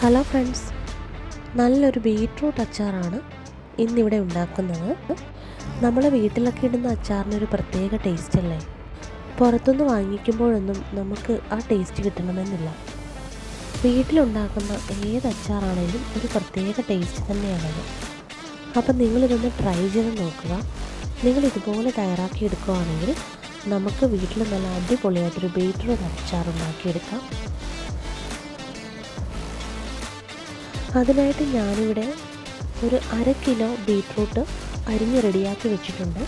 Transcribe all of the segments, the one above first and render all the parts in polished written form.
Hello friends, നല്ലൊരു beetroot അച്ചാറാണ് ഇന്നിവിടെ ഉണ്ടാക്കുന്നത്. നമ്മൾ വീട്ടിലൊക്കെ ഇടുന്ന അച്ചാറിനൊരു പ്രത്യേക ടേസ്റ്റ് അല്ലേ. പുറത്തുനിന്ന് വാങ്ങിക്കുമ്പോഴൊന്നും നമുക്ക് ആ ടേസ്റ്റ് കിട്ടണമെന്നില്ല. വീട്ടിലുണ്ടാക്കുന്ന ഏത് അച്ചാറാണേലും ഒരു പ്രത്യേക ടേസ്റ്റ് തന്നെയാണത്. അപ്പം നിങ്ങളിതൊന്ന് ട്രൈ ചെയ്ത് നോക്കുക. നിങ്ങളിതുപോലെ തയ്യാറാക്കി എടുക്കുകയാണെങ്കിൽ നമുക്ക് വീട്ടിൽ നല്ല അടിപൊളിയായിട്ടൊരു ബീറ്റ്റൂട്ട് അച്ചാർ ഉണ്ടാക്കിയെടുക്കാം. അതിനായിട്ട് ഞാനിവിടെ ഒരു 1/2 കിലോ ബീറ്റ്റൂട്ട് അരിഞ്ഞ് റെഡിയാക്കി വെച്ചിട്ടുണ്ട്.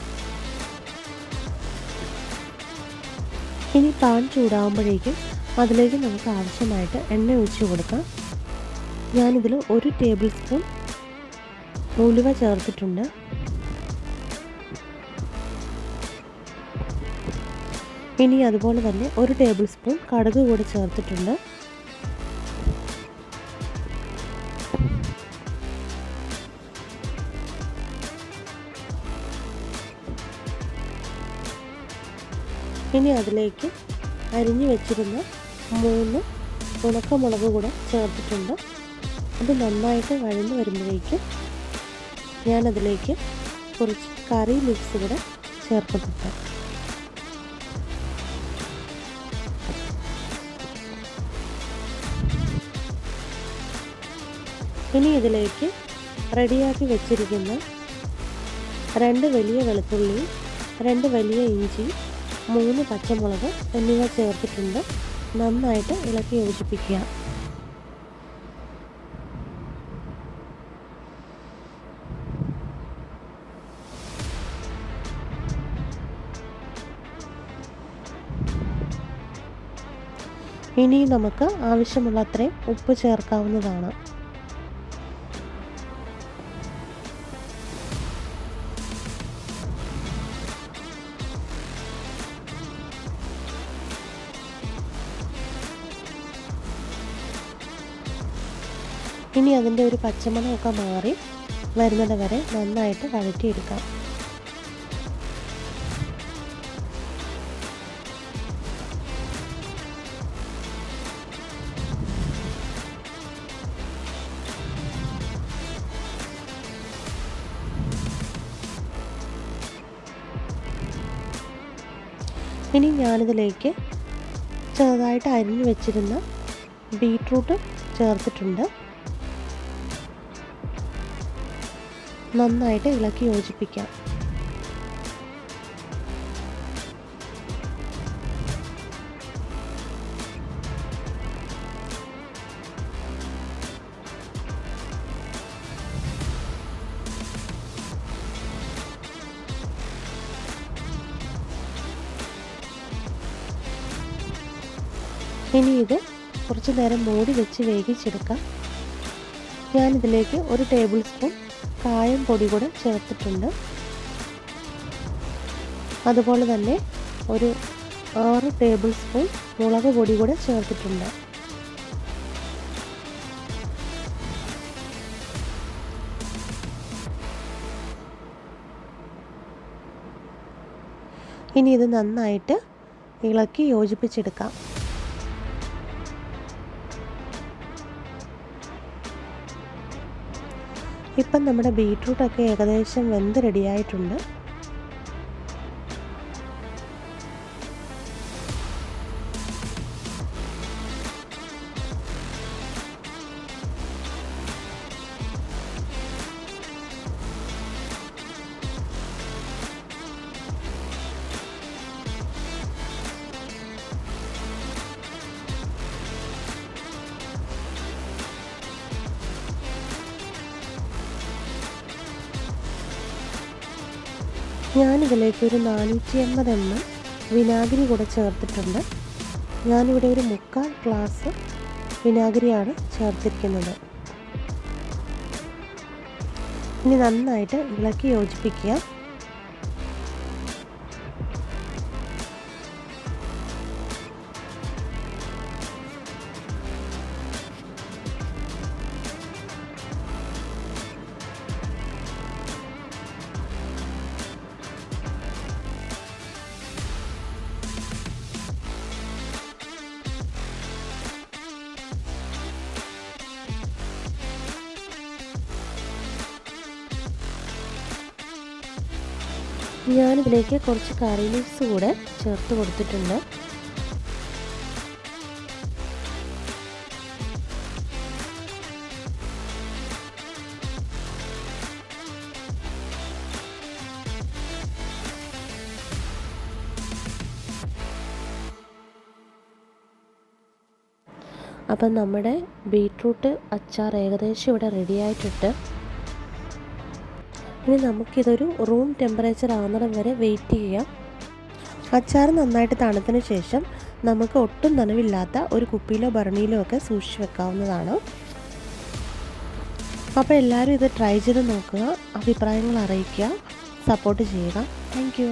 ഇനി പാൻ ചൂടാകുമ്പോഴേക്കും അതിലേക്ക് നമുക്ക് ആവശ്യമായിട്ട് എണ്ണ ഒഴിച്ച് കൊടുക്കാം. ഞാനിതിൽ 1 ടേബിൾ സ്പൂൺ ഉലുവ ചേർത്തിട്ടുണ്ട്. ഇനി അതുപോലെ തന്നെ 1 ടേബിൾ സ്പൂൺ കടുക് കൂടി ചേർത്തിട്ടുണ്ട്. ഇനി അതിലേക്ക് അരിഞ്ഞു വെച്ചിരുന്ന 3 ഉണക്കമുളക് കൂടെ ചേർത്തിട്ടുണ്ട്. അത് നന്നായിട്ട് വഴന്ന് വരുമ്പോഴേക്കും ഞാനതിലേക്ക് കുറച്ച് കറി മിക്സ് കൂടെ ചേർക്കുന്നുണ്ട്. ഇനി ഇതിലേക്ക് റെഡിയാക്കി വെച്ചിരിക്കുന്ന 2 വലിയ വെളുത്തുള്ളി, 2 വലിയ ഇഞ്ചി, 3 പച്ചമുളക് എന്നിവ ചേർത്തിട്ടുണ്ട്. നന്നായിട്ട് ഇളക്കി യോജിപ്പിക്കുക. ഇനി നമുക്ക് ആവശ്യമുള്ള അത്രയും ഉപ്പ് ചേർക്കാവുന്നതാണ്. ഇനി അതിൻ്റെ ഒരു പച്ചമണമൊക്കെ മാറി വരുന്നത് വരെ നന്നായിട്ട് വഴറ്റിയെടുക്കാം. ഇനി ഞാനിതിലേക്ക് ചെറുതായിട്ട് അരിഞ്ഞു വെച്ചിരുന്ന ബീറ്റ്റൂട്ട് ചേർത്തിട്ടുണ്ട്. നന്നായിട്ട് ഇളക്കി യോജിപ്പിക്കാം. ഇനി ഇത് കുറച്ച് നേരം മൂടി വെച്ച് വേവിച്ചെടുക്കാം. ഞാനിതിലേക്ക് 1 ടേബിൾ സ്പൂൺ കായം പൊടി കൂടെ ചേർത്തിട്ടുണ്ട്. അതുപോലെ തന്നെ ഒരു 6 ടേബിൾ സ്പൂൺ മുളക് പൊടി കൂടെ ചേർത്തിട്ടുണ്ട്. ഇനി ഇത് നന്നായിട്ട് ഇളക്കി യോജിപ്പിച്ചെടുക്കാം. ഇപ്പം നമ്മുടെ ബീറ്റ്റൂട്ടൊക്കെ ഏകദേശം വെന്ത് റെഡിയായിട്ടുണ്ട്. ഞാനിതിലേക്ക് ഒരു 450 ml വിനാഗിരി കൂടെ ചേർത്തിട്ടുണ്ട്. ഞാനിവിടെ ഒരു 3/4 ഗ്ലാസ് വിനാഗിരിയാണ് ചേർത്തിരിക്കുന്നത്. ഇനി നന്നായിട്ട് ഇളക്കി യോജിപ്പിക്കുക. ഞാനിതിലേക്ക് കുറച്ച് കറി ലീവ്സ് കൂടെ ചേർത്ത് കൊടുത്തിട്ടുണ്ട്. അപ്പം നമ്മുടെ ബീട്രൂട്ട് അച്ചാർ ഏകദേശം ഇവിടെ റെഡി ആയിട്ടുണ്ട്. ഇനി നമുക്കിതൊരു റൂം ടെമ്പറേച്ചർ ആവുന്നിടം വരെ വെയിറ്റ് ചെയ്യാം. അച്ചാർ നന്നായിട്ട് തണുത്തതിന് ശേഷം നമുക്ക് ഒട്ടും നനവില്ലാത്ത ഒരു കുപ്പിയിലോ ഭരണിയിലോ ഒക്കെ സൂക്ഷിച്ച് വെക്കാവുന്നതാണ്. അപ്പോൾ എല്ലാവരും ഇത് ട്രൈ ചെയ്ത് നോക്കുക, അഭിപ്രായങ്ങൾ അറിയിക്കുക, സപ്പോർട്ട് ചെയ്യുക. താങ്ക്